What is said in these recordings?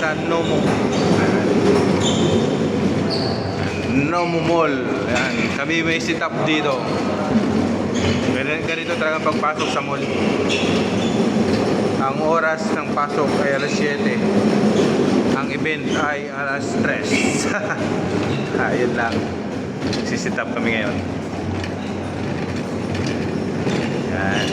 sa Nomo. Nomo Mall. Ayan. Kami may sit up dito. Ganito talaga pagpasok sa mall. Ang oras ng pasok ay alas 7. Ang event ay alas 3. Ayun lang. Nagsisit up kami ngayon. Yan.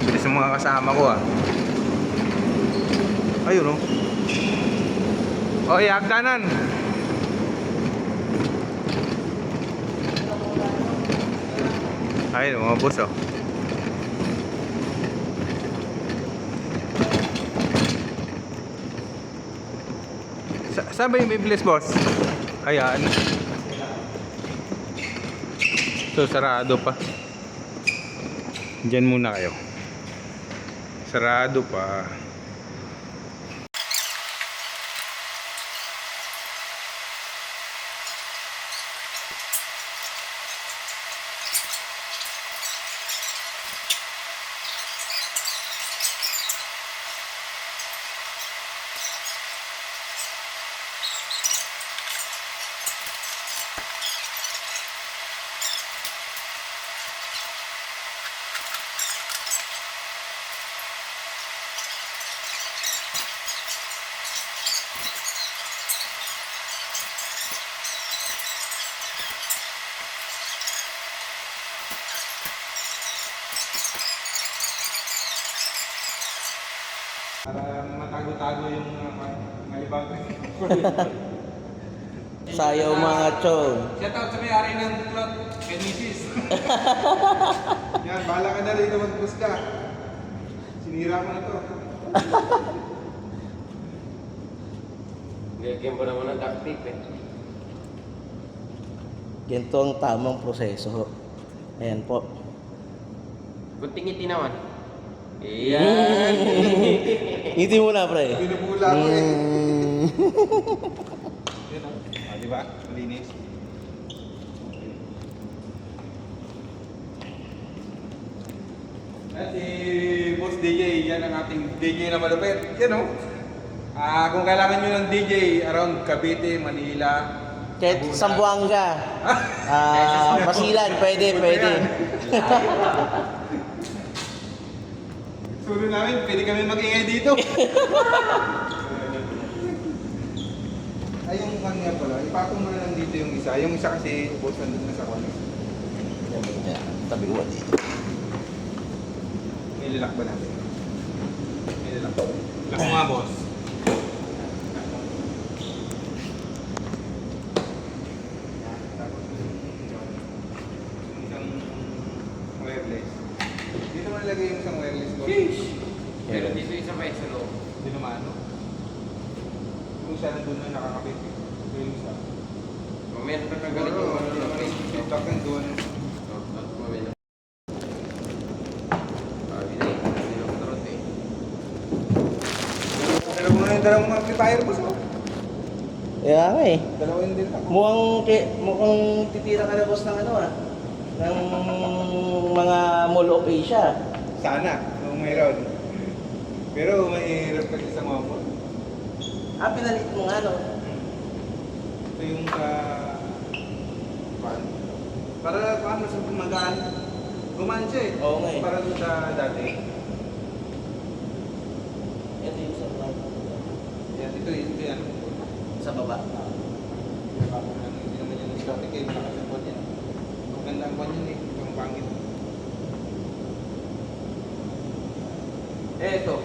Bilis ng mga kasama ko ah. Ayun oh. Oh, hagdanan. Ayun mga boss oh. Saan ba yung bibilis, boss? Ayan. So, sarado pa. Diyan muna kayo. Sarado pa. Para matago-tago yung malibag. Sayaw mga chong. Shout out sa may-ari ng cloth, kay Mrs. Yan, bahala ka na rito mag-bus ka. Sinira mo na to. Gagawin pa naman ng duct tape eh. Ganito ang tamang proseso. Ayan po. Kunting ngiti naman. Iyan. Ngiti muna, pre. Pinupula ko eh. Yun o. Ah, di ba? Malinis. At si Boss DJ, yan ang ating DJ na malupit. Yan o. Kung kailangan nyo ng DJ around Cavite, Manila, Kahit Sambuanga. Pasilan, pwede. sulo namin, pwede kami mag-ingay dito. Ay, yung kanya pala, ipatong mo na lang dito yung isa. Yung isa kasi, boss, nandun na sa kanya. Tabi ko dito. Nililak ba natin? Nililak ba? Lak mo nga, boss. Tapos, isang wireless. Dito mo nilagay yung isang wireless, boss. Pero dito isa pa sa loob. Hindi naman, ano? Yung isa nandun na nakakapit. Ito yung isa. Mamaya natagalit yung ano naman eh. Stock yung doon. Mamaya. Hindi na matarot eh. Dalawa mo na yung dalawang amplifier, boss. Oh. Kaya nga eh. Dalawa yun din ako. Mukhang titira ka na boss ng ano ah. Ng mga Mall of Asia. Sana, kung mayroon. Pero mahirap kasi sa mga phone. Pinalit mo nga no? Ito yung para paano sa magaan. Gumaan siya eh. Oo nga eh. Para doon sa dati. Ito yung sa baba. Yan, ito yan. Sa baba. Hindi naman yung static eh. Nakasapot yan. Maganda ang kwan yun eh. Yung pangit. Ito.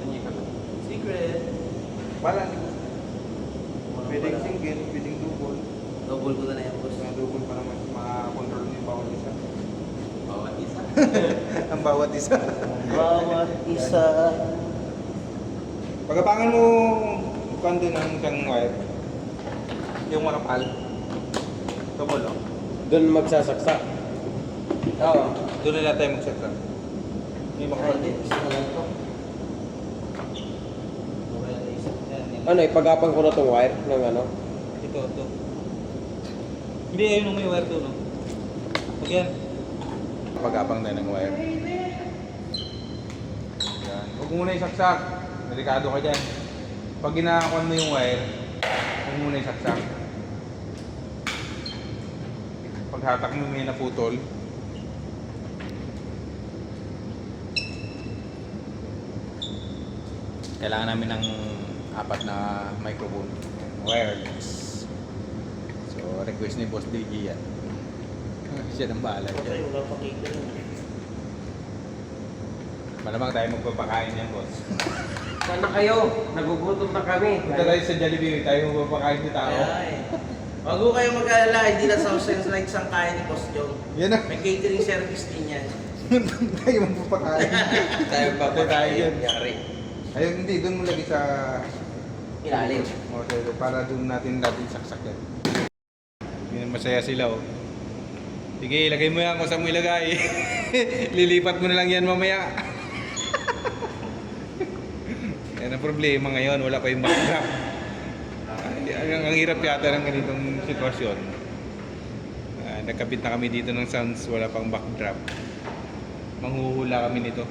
Nanyi ka ba? Secret. Wala siguro. Pwedeng single, pwedeng double. Double ko na yan boss. Kaya double para makakontrol mo yung bawat isa. Bawat isa. Ang bawat isa. Bawat isa. Pagapangan mo kung doon ang isang wire. Yung makapal. Double oh. Doon magsasaksak. Oo. Doon na tayo magsaksak. Hindi makapal. Isa na lang ito. Ano, ipagapang ko na itong wire ng ano? Ito. Hindi, ayun may wire doon. Pag yan. Pagapang tayo ng wire. Yan. Yan. Huwag mo muna isaksak. Delikado ka dyan. Pag ginakakuan mo yung wire, huwag mo muna isaksak. Pag hatak mo may naputol, kailangan namin ng 4 na microphone wireless. So, request ni Boss DG yan. Siya nang bahala Okay, dyan. wala pa catering. Malamang tayo magpapakain yan, Boss. Sana kayo? Nagugutom na kami. Punta tayo sa Jollibee, tayo magpapakain ni tao. Ay. Wag ko kayong mag-alala, hindi na sa sense like isang kaya ni Boss Jong. Yan na. May catering service din yan. Tayo magpapakain. Tayo Tayo yan. Yari. Ayun, hindi. Doon mo lagi sa... Ilalim. Para doon natin saksak yan. Yan, masaya sila, oh. Sige, ilagay mo yan kung saan mo ilagay. Lilipat mo na lang yan mamaya. Yan ang problema ngayon. Wala pa yung backdrop. Ang hirap yata ng ganitong sitwasyon. Nagkapit na kami dito ng sounds. Wala pang backdrop. Manghuhula kami nito.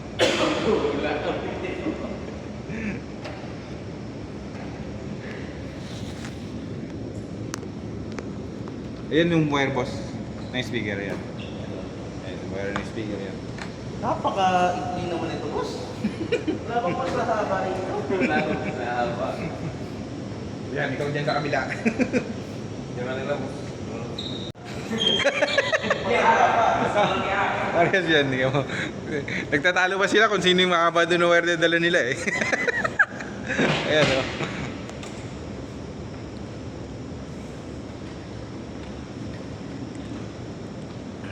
Ayan yung wire, boss. Nice speaker yan. Ayan, wire na speaker yan. Napaka-ikli naman ito, Boss. Wala bang mas mahaba ito? Wala ko sa haba. Yan, ikaw dyan sa kabila. Diyan ka lang. Parehas yan, hindi mo. Nagtatalo pa sila kung sino yung makaba doon na wire na dala nila eh. Ayan, o.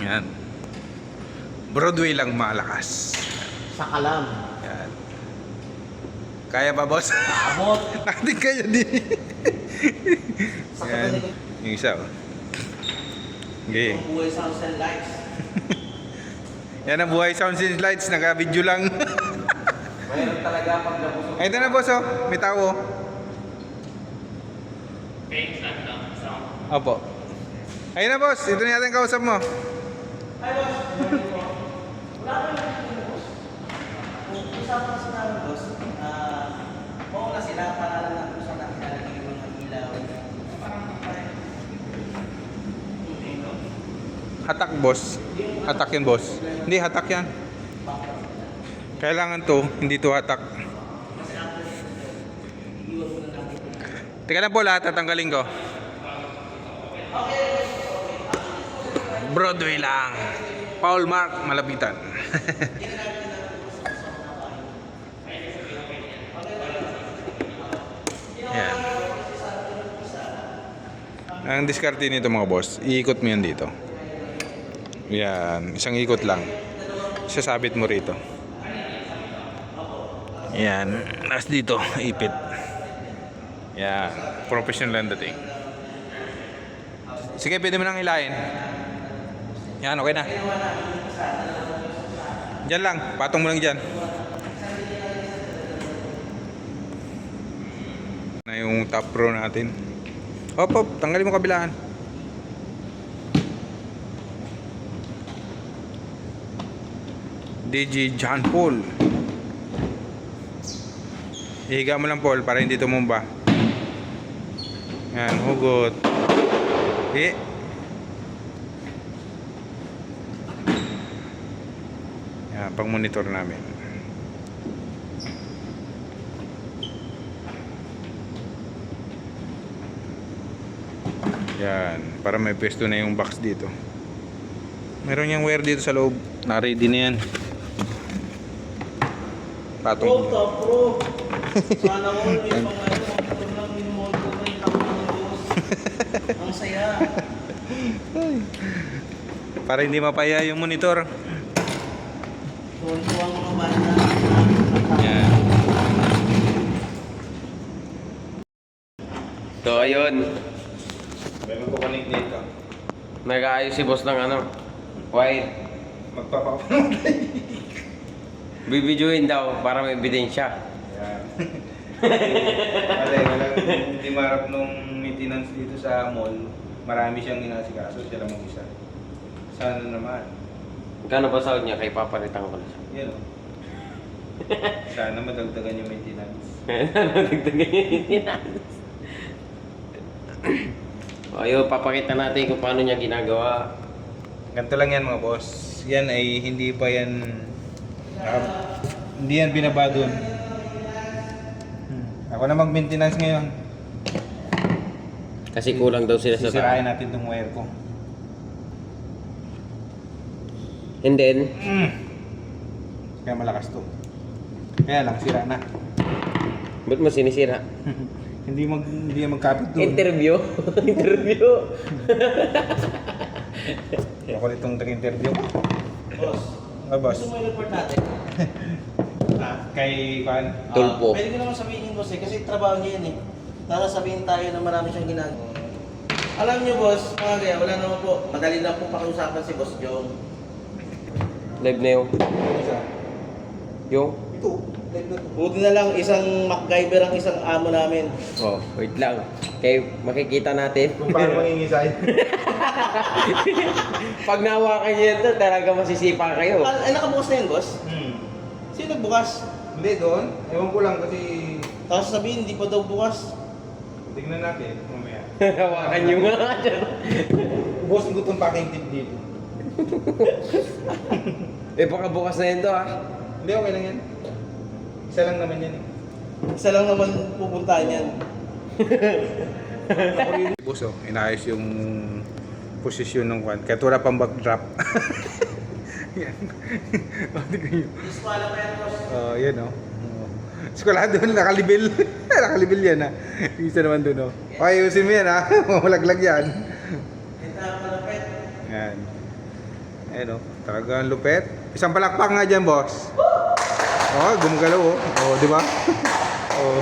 Yan. Broadway lang malakas. Sa kalam. Yan. Kaya ba, boss? Abot. Nakating kayo din. Sa Yan. katalikod. Yung isa, oh. Okay. Ang buhay sounds and lights. Yan ang buhay sounds and lights. Naka-video lang. Mayroon talaga pag nabusog. Ay, ito na, boss, oh. May tao, oh. Opo. Ayun na, boss. Ito na yata yung kausap mo. Hi, Boss. Wala ko yung Boss. Kung usapan kasi namin, Boss, mauna sila para lang natin kung saan natin ilalagay yung mga ilaw. Parang Hatak, boss. Hatak yan, boss. Hindi, hatak yan. Kailangan to, hindi to hatak. Teka lang po lahat, tatanggalin ko. Broadway lang. Paul Mark, malapitan. Yan. Ang diskarte nito mga boss, iikot mo yan dito. Yan, isang ikot lang. Sasabit mo rito. Yan, nas dito, ipit. Yan, professional ang dating. Sige, pwede mo nang hilahin. Yan, okay na. Diyan lang, patong mo lang dyan. Na yung top row natin. Hop, hop, tanggalin mo kabilaan. DJ John Paul. Ihiga mo lang, Paul, para hindi tumumba. Yan, hugot. Yan, pang monitor namin. Yan, para may pwesto na yung box dito. Meron yung wire dito sa loob. Na-ready na yan. Pro, Patong. top pro. Sana mo yung pang ano, ito lang minumod ko na yung takbo ng Boss. Ang saya. Para hindi mapaya yung monitor. Tuwan-tuwang mga banda. Yan. So, ayun. Meron ko connect dito. Nag-aayos si boss ng ano. Wire. Magpapapanood. Bibidyoin daw para may ebidensya. Yan. Walang hindi marap nung maintenance dito sa mall. Marami siyang inasikaso. Siya lang mag-isa. Sana naman. Gano'n ba sahod niya kay papalitan ko na siya? Yan o. Sana madagdagan yung maintenance. Dagdagan yung maintenance. O yun, papakita natin kung paano niya ginagawa. Ganito lang yan mga boss. Yan ay hindi pa yan hindi yan binaba dun. Ako na mag-maintenance ngayon. Kasi kulang daw sila sa Sisirain natin tong wire ko. And then, Kaya malakas to. Kaya lang, sira na. ba't mo sinisira? hindi yan magkapit doon. Interview? Interview? Ako nitong nag-interview. Boss, Ah, boss. gusto mo i-report natin? Kay Juan. Tulpo. Pwede ko naman sabihin boss eh, kasi trabaho niya yan eh. Tapos sabihin tayo na marami siyang ginagawa. Alam niyo boss, mga kaya wala naman po. Madali lang po pakiusapan si Boss Jong. Live na yung... Yung? Ito, buti na lang isang MacGyver ang isang amo namin. Oh, wait lang. Kaya makikita natin. Kung paano mangingisay. Pag nahawakan niyo ito, talaga masisipa kayo. Ay, nakabukas na yun boss? Sino nagbukas? Hindi doon. Ewan ko lang kasi Tapos sabihin, hindi pa daw bukas. tignan natin mamaya. Hawakan niyo nga. Ubos ko itong packing tip dito. Eh, baka bukas na yun to ah. Hindi, okay lang yan. Isa lang naman yan eh. Isa lang naman pupuntahan yan. Boss, oh, inayos yung posisyon ng kwan. Kahit wala pang backdrop. Yan. Tignan nyo. Iskwala pa yan boss. Yan oh. Eskwela doon, nakalibil. Nakalibil yan ha. Isa naman doon oh. Okay, ayusin mo yan ha. Malaglag yan. Ito malapit. Yan. Ayan oh. Talagang lupet. Isang palakpak nga dyan, boss. Oh, gumagalaw oh. Oh, di ba? Oh.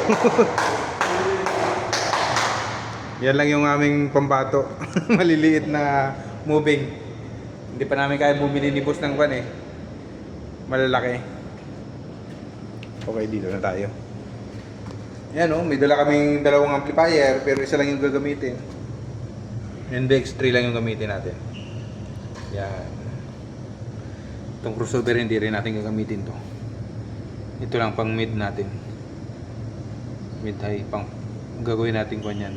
Yan lang yung aming pambato. Maliliit na moving. Hindi pa namin kaya bumili ni boss ng kwan eh. Malalaki. Okay, dito na tayo. Yan oh, may dala kaming dalawang amplifier pero isa lang yung gagamitin. Index 3 lang yung gamitin natin. Yan. Itong crossover hindi rin natin gagamitin to. Ito lang pang mid natin. Mid high pang gagawin natin kwan yan.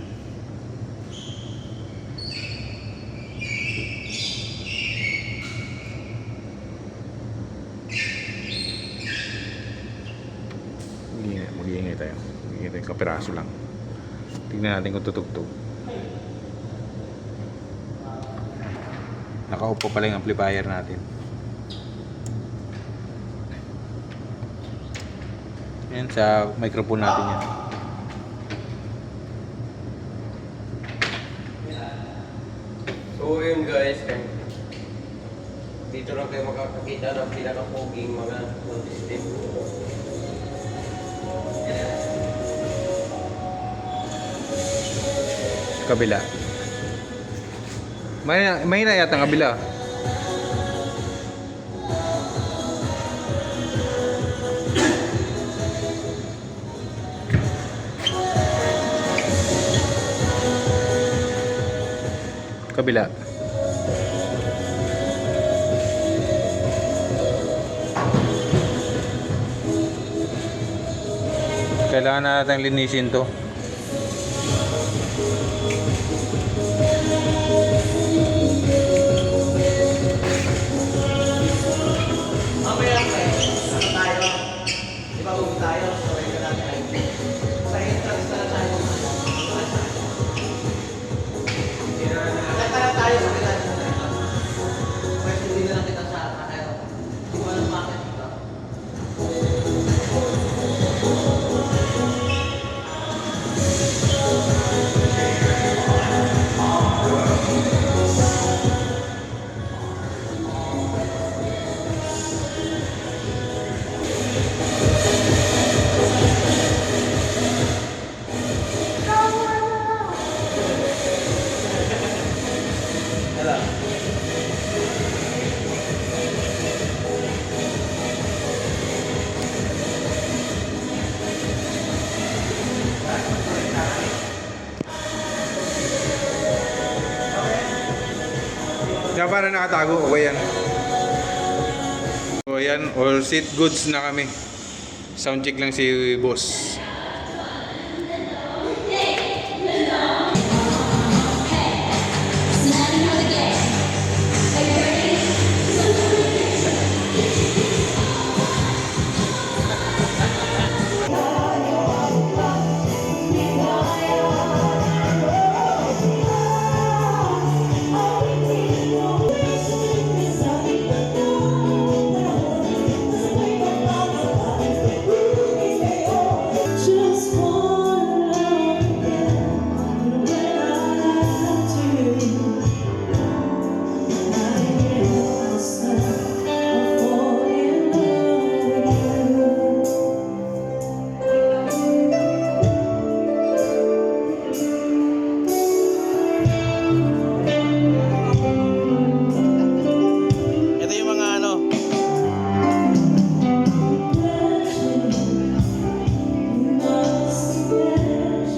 Mag-iingay tayo. Mag-iingay tayo. Kapiraso lang. Tignan natin kung tutugtog. Nakaupo pala yung amplifier natin. Yan sa microphone natin yan. So yun guys, dito lang kayo makakakita ng pinaka-poging mga system. Kabila. May na yata ang kabila. Kabila. Kailangan natin linisin to. Mamaya ano tayo? Di ba huwag tayo? Sorry ka natin. Sa entrance na tayo. Nakita na tayo sa kita. Pwede hindi na lang kita sa akin. Hindi ko alam bakit dito. Wala. Diyan para nakatago. Okay yan. So yan, all seat goods na kami. Sound check lang si boss.